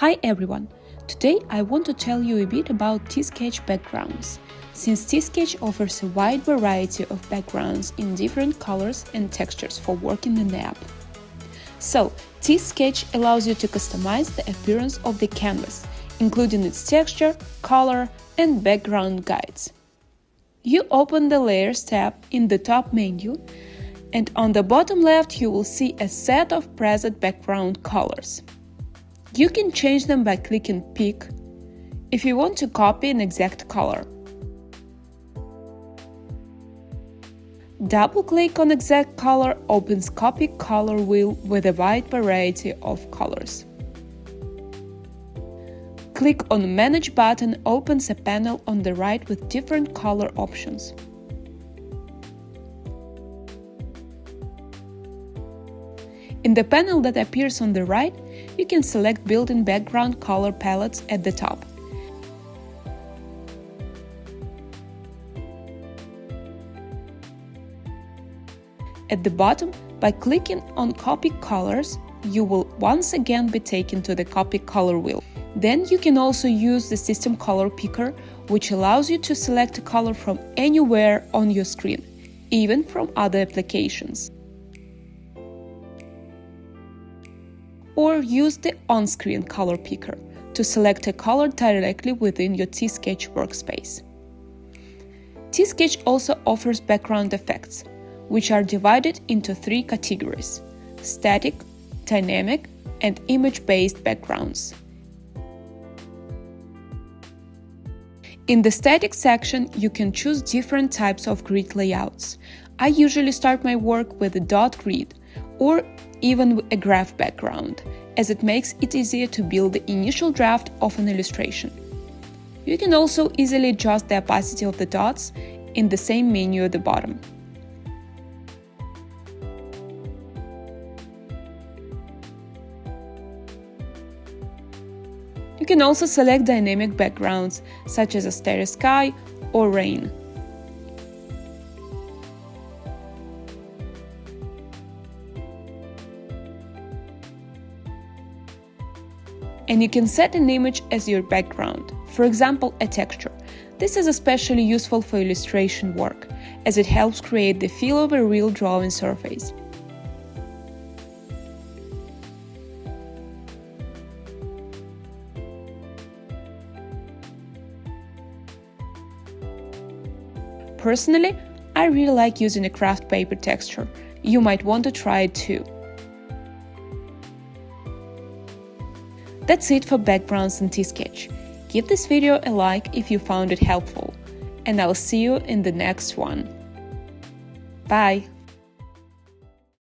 Hi everyone! Today I want to tell you a bit about T-Sketch backgrounds, since T-Sketch offers a wide variety of backgrounds in different colors and textures for working in the app. So, T-Sketch allows you to customize the appearance of the canvas, including its texture, color, and background guides. You open the Layers tab in the top menu, and on the bottom left you will see a set of preset background colors. You can change them by clicking Pick if you want to copy an exact color. Double-click on exact color opens Copy Color wheel with a wide variety of colors. Click on Manage button opens a panel on the right with different color options. In the panel that appears on the right, you can select built-in background color palettes at the top. At the bottom, by clicking on Copy Colors, you will once again be taken to the Copy Color wheel. Then you can also use the System Color Picker, which allows you to select a color from anywhere on your screen, even from other applications. Or use the On-Screen Color Picker to select a color directly within your T-Sketch workspace. T-Sketch also offers background effects, which are divided into three categories: static, dynamic, and image-based backgrounds. In the static section, you can choose different types of grid layouts. I usually start my work with a dot grid or even a graph background, as it makes it easier to build the initial draft of an illustration. You can also easily adjust the opacity of the dots in the same menu at the bottom. You can also select dynamic backgrounds, such as a starry sky or rain. And you can set an image as your background, for example, a texture. This is especially useful for illustration work, as it helps create the feel of a real drawing surface. Personally, I really like using a craft paper texture. You might want to try it too. That's it for backgrounds in T-Sketch. Give this video a like if you found it helpful, and I'll see you in the next one. Bye!